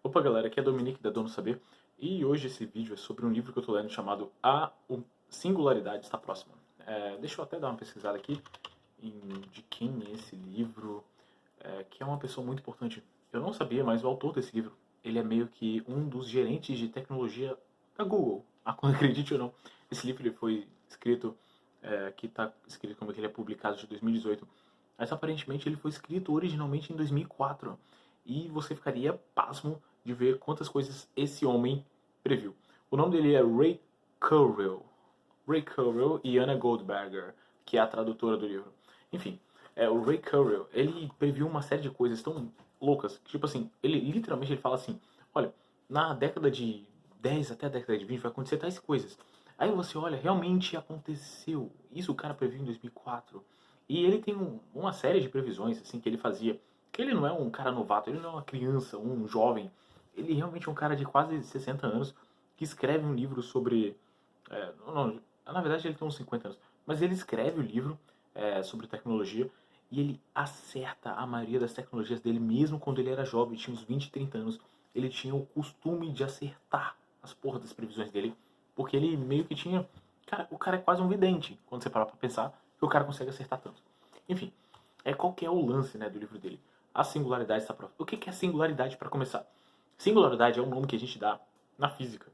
Opa galera, aqui é Dominique da Dono Saber e hoje esse vídeo é sobre um livro que eu tô lendo chamado A Singularidade Está Próxima. Deixa eu até dar uma pesquisada aqui de quem é esse livro, que é uma pessoa muito importante. Eu não sabia, mas o autor desse livro, ele é meio que um dos gerentes de tecnologia da Google. Acredite ou não, esse livro ele foi escrito, que está escrito como que ele é publicado de 2018, mas aparentemente ele foi escrito originalmente em 2004. E você ficaria pasmo de ver quantas coisas esse homem previu. O nome dele é Ray Kurzweil. Ray Kurzweil e Anna Goldberger, que é a tradutora do livro. Enfim, o Ray Kurzweil, ele previu uma série de coisas tão loucas, que, tipo assim, ele literalmente ele fala assim, olha, na década de 10 até a década de 20 vai acontecer tais coisas. Aí você olha, realmente aconteceu. Isso o cara previu em 2004. E ele tem uma série de previsões assim que ele fazia. Que ele não é um cara novato, ele não é uma criança, um jovem. Ele realmente é um cara de quase 60 anos que escreve um livro sobre... não, na verdade ele tem uns 50 anos. Mas ele escreve o livro sobre tecnologia e ele acerta a maioria das tecnologias dele, mesmo quando ele era jovem, tinha uns 20, 30 anos. Ele tinha o costume de acertar as porras das previsões dele, porque ele meio que tinha... Cara, o cara é quase um vidente, quando você parar pra pensar, que o cara consegue acertar tanto. Enfim, qual que é o lance, né, do livro dele? A singularidade está próxima. O que é singularidade para começar? Singularidade é um nome que a gente dá na física,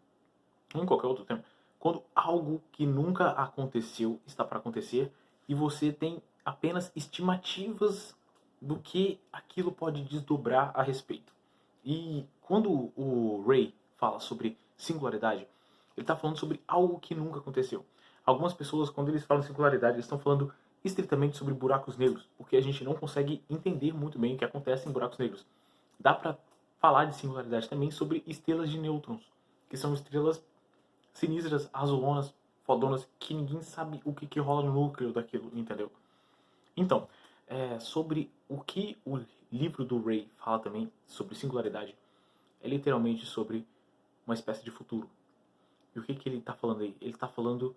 ou em qualquer outro tema, quando algo que nunca aconteceu está para acontecer e você tem apenas estimativas do que aquilo pode desdobrar a respeito. E quando o Ray fala sobre singularidade, ele está falando sobre algo que nunca aconteceu. Algumas pessoas, quando eles falam singularidade, eles estão falando estritamente sobre buracos negros, porque a gente não consegue entender muito bem o que acontece em buracos negros. Dá para falar de singularidade também sobre estrelas de nêutrons, que são estrelas sinistras, azulonas, fodonas, que ninguém sabe o que rola no núcleo daquilo, entendeu? Então, sobre o que o livro do Ray fala também sobre singularidade, é literalmente sobre uma espécie de futuro. E o que ele está falando aí? Ele está falando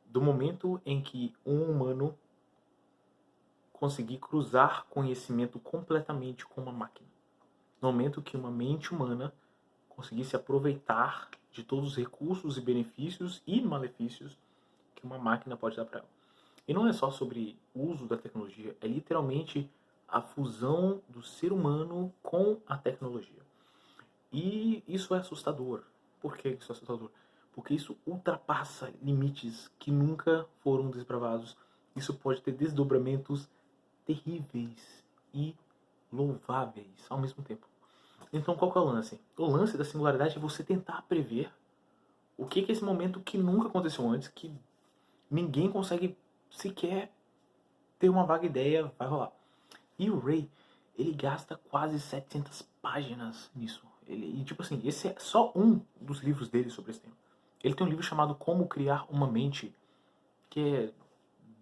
do momento em que um humano conseguir cruzar conhecimento completamente com uma máquina. No momento que uma mente humana conseguir se aproveitar de todos os recursos e benefícios e malefícios que uma máquina pode dar para ela. E não é só sobre o uso da tecnologia, é literalmente a fusão do ser humano com a tecnologia. E isso é assustador. Por que isso é assustador? Porque isso ultrapassa limites que nunca foram desbravados. Isso pode ter desdobramentos terríveis e louváveis ao mesmo tempo. Então qual que é o lance? O lance da singularidade é você tentar prever o que é esse momento que nunca aconteceu antes, que ninguém consegue sequer ter uma vaga ideia, vai rolar. E o Ray, ele gasta quase 700 páginas nisso. E tipo assim, esse é só um dos livros dele sobre esse tema. Ele tem um livro chamado Como Criar uma Mente, que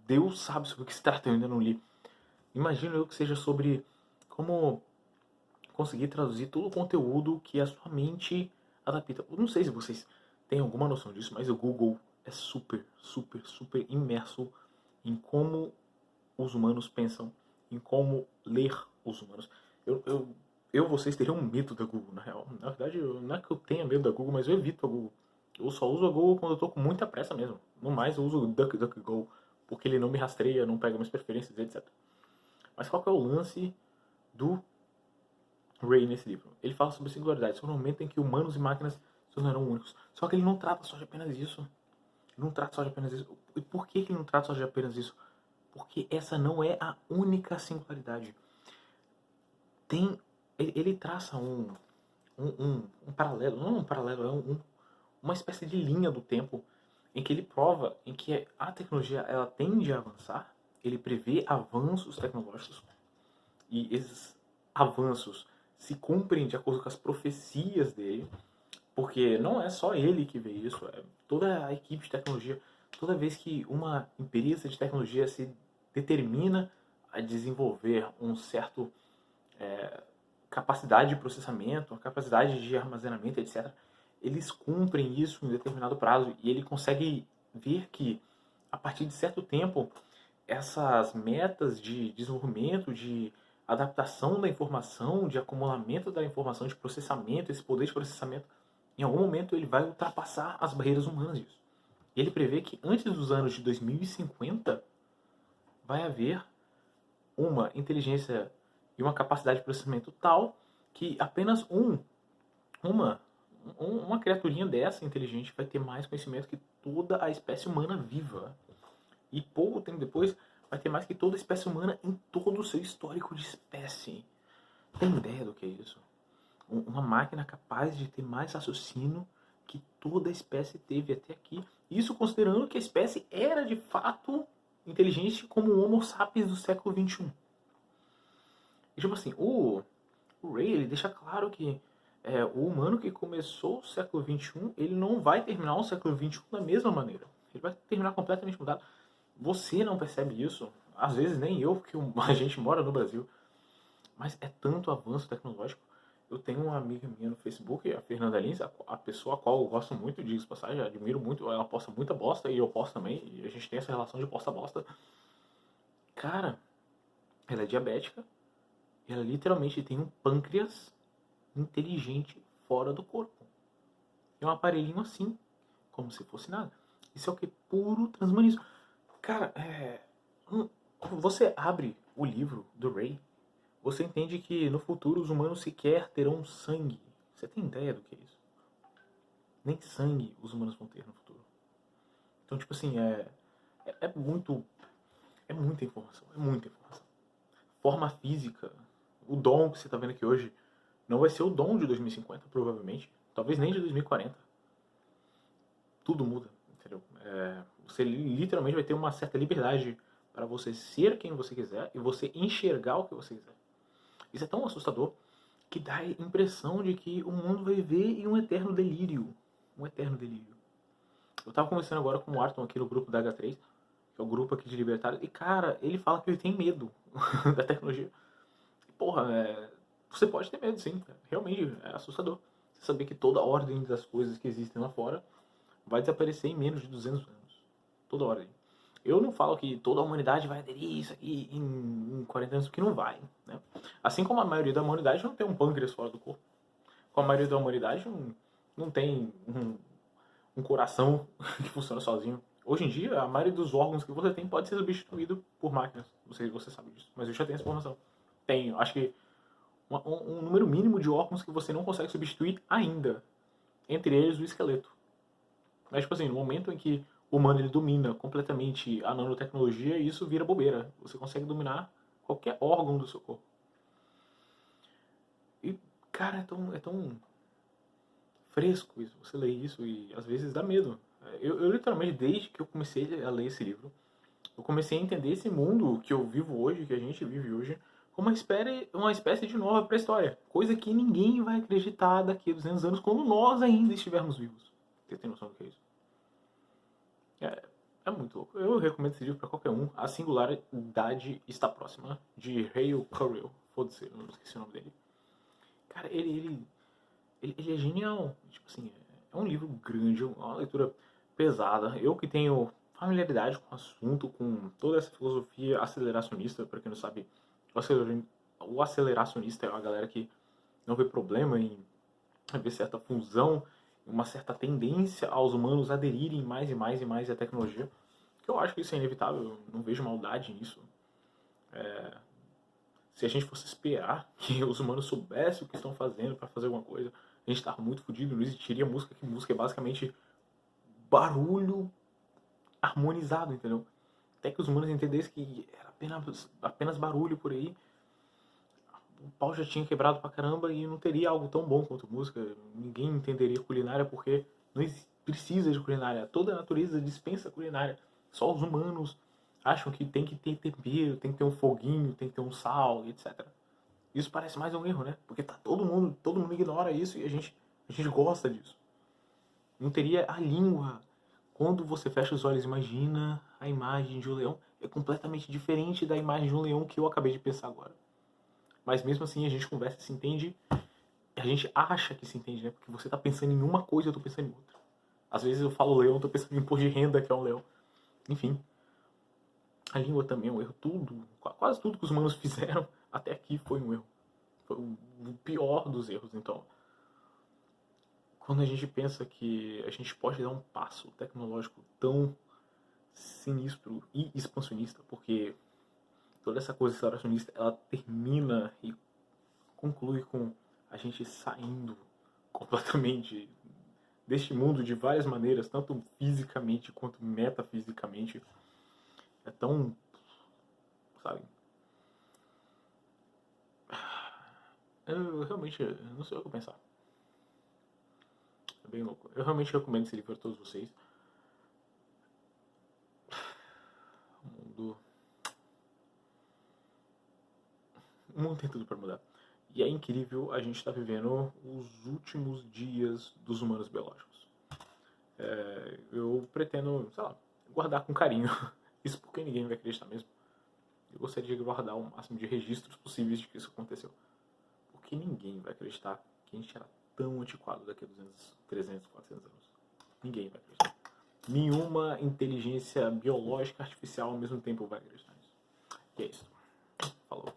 Deus sabe sobre o que se trata, eu ainda não li. Imagino eu que seja sobre como conseguir traduzir todo o conteúdo que a sua mente adapta. Eu não sei se vocês têm alguma noção disso, mas o Google é super, super, super imerso em como os humanos pensam, em como ler os humanos. Vocês teriam medo da Google, na real. Na verdade, não é que eu tenha medo da Google, mas eu evito a Google. Eu só uso a Google quando eu tô com muita pressa mesmo. No mais, eu uso o DuckDuckGo, porque ele não me rastreia, não pega minhas preferências, etc. Mas qual que é o lance do Ray nesse livro? Ele fala sobre singularidade, sobre o momento em que humanos e máquinas se tornarão únicos. Só que ele não trata só de apenas isso. Ele não trata só de apenas isso. E por que ele não trata só de apenas isso? Porque essa não é a única singularidade. Ele traça um paralelo, não um paralelo, uma espécie de linha do tempo em que ele prova em que a tecnologia ela tende a avançar, ele prevê avanços tecnológicos e esses avanços se cumprem de acordo com as profecias dele, porque não é só ele que vê isso, é toda a equipe de tecnologia. Toda vez que uma empresa de tecnologia se determina a desenvolver um certo capacidade de processamento, a capacidade de armazenamento, etc., eles cumprem isso em determinado prazo e ele consegue ver que a partir de certo tempo essas metas de desenvolvimento, de adaptação da informação, de acumulamento da informação, de processamento, esse poder de processamento, em algum momento ele vai ultrapassar as barreiras humanas disso. E ele prevê que antes dos anos de 2050 vai haver uma inteligência e uma capacidade de processamento tal que apenas uma criaturinha dessa inteligente vai ter mais conhecimento que toda a espécie humana viva. E pouco tempo depois vai ter mais que toda a espécie humana em todo o seu histórico de espécie. Tem ideia do que é isso? Uma máquina capaz de ter mais raciocínio que toda a espécie teve até aqui. Isso considerando que a espécie era de fato inteligente como o Homo sapiens do século XXI. E tipo assim, o Ray ele deixa claro que o humano que começou o século XXI, ele não vai terminar o século XXI da mesma maneira. Ele vai terminar completamente mudado. Você não percebe isso, às vezes nem eu, porque a gente mora no Brasil. Mas é tanto avanço tecnológico. Eu tenho uma amiga minha no Facebook, a Fernanda Lins, a pessoa a qual eu gosto muito, digo passagem, admiro muito, ela posta muita bosta e eu posto também, e a gente tem essa relação de posta-bosta. Cara, ela é diabética e ela literalmente tem um pâncreas inteligente fora do corpo. É um aparelhinho assim, como se fosse nada. Isso é o que? Puro transhumanismo. Cara, você abre o livro do Ray, você entende que no futuro os humanos sequer terão sangue. Você tem ideia do que é isso? Nem sangue os humanos vão ter no futuro. Então, tipo assim, é muito. É muita informação. É muita informação. Forma física. O dom que você está vendo aqui hoje não vai ser o dom de 2050, provavelmente. Talvez nem de 2040. Tudo muda, entendeu? Você literalmente vai ter uma certa liberdade para você ser quem você quiser e você enxergar o que você quiser. Isso é tão assustador que dá a impressão de que o mundo vai viver em um eterno delírio. Um eterno delírio. Eu tava conversando agora com o Arton aqui no grupo da H3, que é o grupo aqui de libertários, e cara, ele fala que ele tem medo da tecnologia. E, porra, você pode ter medo, sim. Realmente é assustador. Você saber que toda a ordem das coisas que existem lá fora vai desaparecer em menos de 200 anos. Toda a ordem. Eu não falo que toda a humanidade vai aderir isso aqui em 40 anos, porque não vai. Né? Assim como a maioria da humanidade não tem um pâncreas fora do corpo. Como a maioria da humanidade não tem um coração que funciona sozinho. Hoje em dia, a maioria dos órgãos que você tem pode ser substituído por máquinas. Você sabe disso. Mas eu já tenho essa informação. Tenho, acho que um número mínimo de órgãos que você não consegue substituir ainda. Entre eles, o esqueleto. Mas, tipo assim, no momento em que o humano ele domina completamente a nanotecnologia, isso vira bobeira. Você consegue dominar qualquer órgão do seu corpo. E, cara, é tão fresco isso. Você lê isso e às vezes dá medo. Eu literalmente, desde que eu comecei a ler esse livro, eu comecei a entender esse mundo que eu vivo hoje, que a gente vive hoje, como uma espécie de nova pré-história. Coisa que ninguém vai acreditar daqui a 200 anos quando nós ainda estivermos vivos. Você tem noção do que é isso? É muito louco. Eu recomendo esse livro pra qualquer um. A Singularidade Está Próxima, de Hale Curriel. Foda-se, eu não esqueci o nome dele. Cara, ele é genial. Tipo assim, é um livro grande, uma leitura pesada. Eu que tenho familiaridade com o assunto, com toda essa filosofia aceleracionista, pra quem não sabe, o aceleracionista é uma galera que não vê problema em ver certa fusão, uma certa tendência aos humanos aderirem mais e mais e mais à tecnologia. Que eu acho que isso é inevitável, eu não vejo maldade nisso. Se a gente fosse esperar que os humanos soubessem o que estão fazendo para fazer alguma coisa, a gente tava muito fodido, não existiria música, que música é basicamente barulho harmonizado, entendeu? Até que os humanos entendessem que era apenas barulho por aí, o pau já tinha quebrado pra caramba e não teria algo tão bom quanto música. Ninguém entenderia culinária porque não precisa de culinária. Toda a natureza dispensa culinária. Só os humanos acham que tem que ter tempero, tem que ter um foguinho, tem que ter um sal, etc. Isso parece mais um erro, né? Porque todo mundo ignora isso e a gente gosta disso. Não teria a língua. Quando você fecha os olhos, imagina a imagem de um leão. É completamente diferente da imagem de um leão que eu acabei de pensar agora. Mas mesmo assim a gente conversa e se entende. A gente acha que se entende, né? Porque você tá pensando em uma coisa e eu tô pensando em outra. Às vezes eu falo leão, eu tô pensando em imposto de renda, que é um leão. Enfim. A língua também é um erro. Quase tudo que os humanos fizeram até aqui foi um erro. Foi o pior dos erros, então. Quando a gente pensa que a gente pode dar um passo tecnológico tão sinistro e expansionista, porque toda essa coisa acceleracionista, ela termina e conclui com a gente saindo completamente deste mundo de várias maneiras, tanto fisicamente quanto metafisicamente. É tão, sabe? Eu realmente não sei o que pensar. É bem louco. Eu realmente recomendo esse livro a todos vocês. O mundo tem tudo para mudar. E é incrível a gente estar vivendo os últimos dias dos humanos biológicos. Eu pretendo, sei lá, guardar com carinho. Isso porque ninguém vai acreditar mesmo. Eu gostaria de guardar o máximo de registros possíveis de que isso aconteceu. Porque ninguém vai acreditar que a gente era tão antiquado daqui a 200, 300, 400 anos. Ninguém vai acreditar. Nenhuma inteligência biológica artificial ao mesmo tempo vai acreditar nisso. E é isso. Falou.